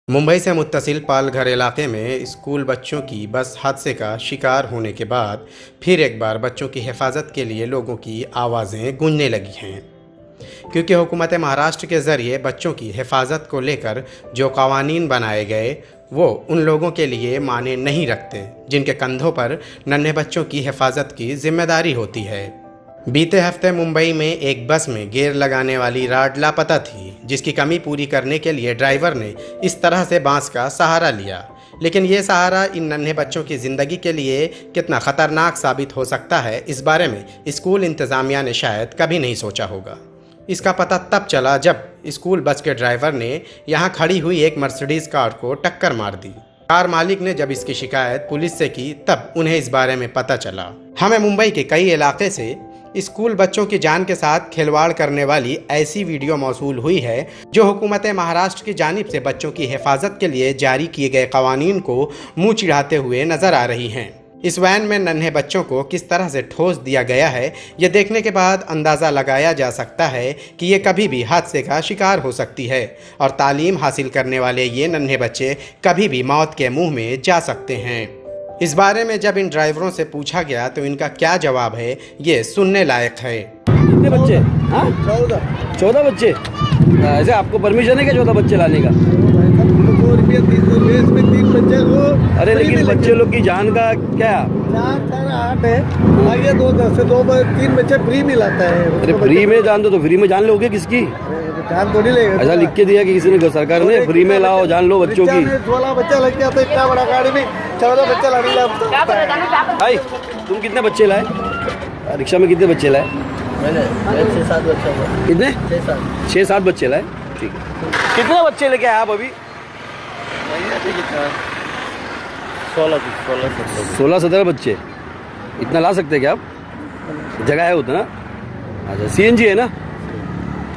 मुंबई से मुत्तसिल पालघर इलाके में स्कूल बच्चों की बस हादसे का शिकार होने के बाद फिर एक बार बच्चों की हिफाजत के लिए लोगों की आवाज़ें गूंजने लगी हैं, क्योंकि हुकूमत महाराष्ट्र के ज़रिए बच्चों की हिफाजत को लेकर जो कवानीन बनाए गए वो उन लोगों के लिए माने नहीं रखते जिनके कंधों पर नन्हे बच्चों की हिफाजत की जिम्मेदारी होती है। बीते हफ्ते मुंबई में एक बस में गेयर लगाने वाली राड लापता थी, जिसकी कमी पूरी करने के लिए ड्राइवर ने इस तरह से बांस का सहारा लिया। लेकिन ये सहारा इन नन्हे बच्चों की ज़िंदगी के लिए कितना ख़तरनाक साबित हो सकता है, इस बारे में स्कूल इंतज़ामिया ने शायद कभी नहीं सोचा होगा। इसका पता तब चला जब स्कूल बस के ड्राइवर ने यहाँ खड़ी हुई एक मर्सिडीज़ कार को टक्कर मार दी। कार मालिक ने जब इसकी शिकायत पुलिस से की तब उन्हें इस बारे में पता चला। हमें मुंबई के कई इलाके से स्कूल बच्चों की जान के साथ खिलवाड़ करने वाली ऐसी वीडियो मौसूल हुई है जो हुकूमत महाराष्ट्र की जानिब से बच्चों की हिफाजत के लिए जारी किए गए कवानीन को मुंह चिढ़ाते हुए नजर आ रही हैं। इस वैन में नन्हे बच्चों को किस तरह से ठोस दिया गया है, ये देखने के बाद अंदाज़ा लगाया जा सकता है कि ये कभी भी हादसे का शिकार हो सकती है और तालीम हासिल करने वाले ये नन्हे बच्चे कभी भी मौत के मुंह में जा सकते हैं। इस बारे में जब इन ड्राइवरों से पूछा गया तो इनका क्या जवाब है, ये सुनने लायक है। कितने बच्चे? हाँ, 14 बच्चे। ऐसे आपको परमिशन है क्या 14 बच्चे लाने का? 2 रुपये 300 रुपये इसमें 3 बच्चे को। अरे लेकिन बच्चे लोग की जान का क्या? 4-8 है, आगे 3 बच्चे फ्री में लाता है। अरे फ्री में जान दो तो फ्री में जान लोगे किसकी? जान थोड़ी लेगा। ऐसा लिख के दिया कि किसी ने, सरकार ने फ्री में लाओ जान लो बच्चों की। 16 बच्चा लग गया तो इतना बड़ा गाड़ी में 14 बच्चा लाने लगा। भाई तुम कितने बच्चे लाए? रिक्शा में कितने बच्चे लाए? मैंने 6-7 बच्चे। कितने? 6-7 बच्चे लाए। ठीक है, कितने बच्चे लेके आए आप अभी? 16-17 बच्चे। इतना ला सकते क्या आप? जगह है उतना? अच्छा, सीएनजी है ना?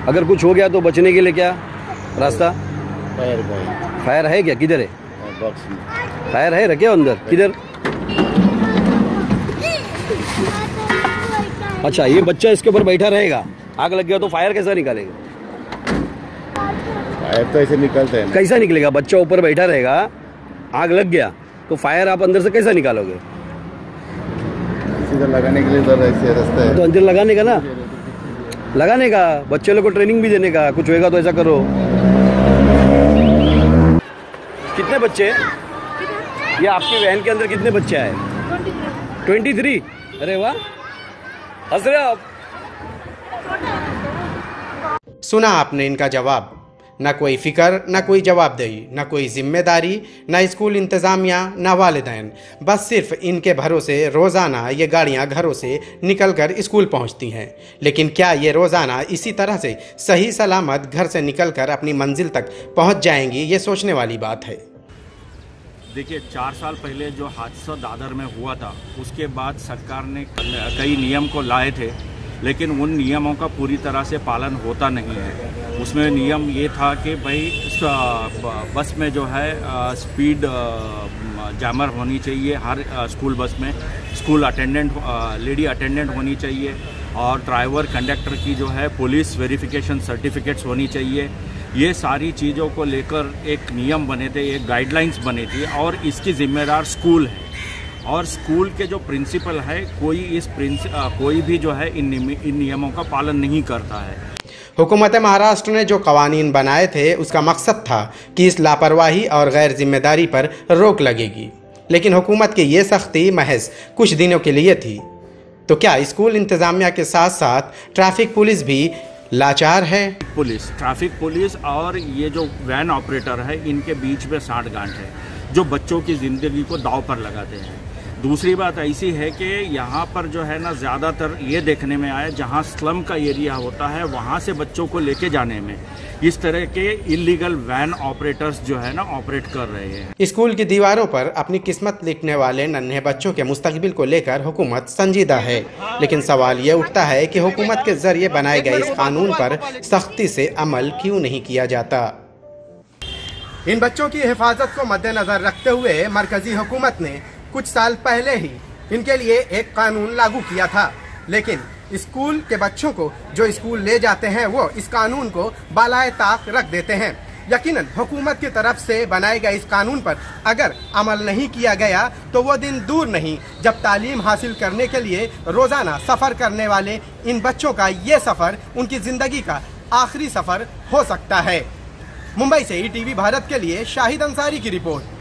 अगर कुछ हो गया तो बचने के लिए क्या रास्ता? फायर है क्या? किधर है बॉक्स में? फायर है रखे अंदर? किधर? अच्छा, ये बच्चा इसके ऊपर बैठा रहेगा, आग लग गया तो फायर कैसा निकालेगा? फायर तो ऐसे निकलते हैं। कैसा निकलेगा? बच्चा ऊपर बैठा रहेगा, आग लग गया तो फायर आप अंदर से कैसा निकालोगे? सीधा लगाने के लिए तो ऐसे रास्ता है। तो अंदर लगाने का ना, लगाने का, बच्चे लोग को ट्रेनिंग भी देने का, कुछ होएगा तो ऐसा करो। कितने बच्चे? ये आपकी वैन के अंदर कितने बच्चे आए? 23। अरे वाह, हंस रहे हो आप? सुना आपने इनका जवाब। न कोई फिक्र, न कोई जवाबदेही, न कोई जिम्मेदारी, न स्कूल इंतज़ामिया, न वालिदैन। बस सिर्फ इनके भरोसे रोज़ाना ये गाड़ियां घरों से निकलकर स्कूल पहुंचती हैं। लेकिन क्या ये रोज़ाना इसी तरह से सही सलामत घर से निकलकर अपनी मंजिल तक पहुंच जाएंगी, ये सोचने वाली बात है। देखिए, 4 साल पहले जो हादसा दादर में हुआ था उसके बाद सरकार ने कई नियम को लाए थे, लेकिन उन नियमों का पूरी तरह से पालन होता नहीं है। उसमें नियम ये था कि भाई बस में जो है स्पीड जैमर होनी चाहिए, हर स्कूल बस में स्कूल अटेंडेंट, लेडी अटेंडेंट होनी चाहिए, और ड्राइवर कंडक्टर की जो है पुलिस वेरिफिकेशन सर्टिफिकेट्स होनी चाहिए। ये सारी चीज़ों को लेकर एक नियम बने थे, एक गाइडलाइंस बनी थी, और इसकी जिम्मेदार स्कूल है। और स्कूल के जो प्रिंसिपल है, कोई भी जो है इन नियमों का पालन नहीं करता है। हुकूमत महाराष्ट्र ने जो कवानीन बनाए थे उसका मकसद था कि इस लापरवाही और गैर जिम्मेदारी पर रोक लगेगी, लेकिन हुकूमत की ये सख्ती महज कुछ दिनों के लिए थी। तो क्या स्कूल इंतज़ामिया के साथ साथ ट्रैफिक पुलिस भी लाचार है? ट्रैफिक पुलिस और ये जो वैन ऑपरेटर है, इनके बीच में साठगांठ है जो बच्चों की ज़िंदगी को दांव पर लगाते हैं। दूसरी बात ऐसी है कि यहाँ पर जो है ना, ज़्यादातर ये देखने में आया जहाँ स्लम का एरिया होता है वहाँ से बच्चों को लेके जाने में इस तरह के इलीगल वैन ऑपरेटर्स जो है ना ऑपरेट कर रहे हैं। स्कूल की दीवारों पर अपनी किस्मत लिखने वाले नन्हे बच्चों के मुस्तकबिल को लेकर हुकूमत संजीदा है, लेकिन सवाल ये उठता है कि हुकूमत के जरिए बनाए गए इस कानून पर सख्ती से अमल क्यों नहीं किया जाता। इन बच्चों की हिफाजत को मद्देनजर रखते हुए मरकजी हुकूमत ने कुछ साल पहले ही इनके लिए एक कानून लागू किया था, लेकिन स्कूल के बच्चों को जो स्कूल ले जाते हैं वो इस कानून को बालाए ताक रख देते हैं। यकीनन हुकूमत की तरफ से बनाए गए इस कानून पर अगर अमल नहीं किया गया तो वो दिन दूर नहीं जब तालीम हासिल करने के लिए रोज़ाना सफ़र करने वाले इन बच्चों का ये सफ़र उनकी ज़िंदगी का आखिरी सफ़र हो सकता है। मुंबई से ईटीवी भारत के लिए शाहिद अंसारी की रिपोर्ट।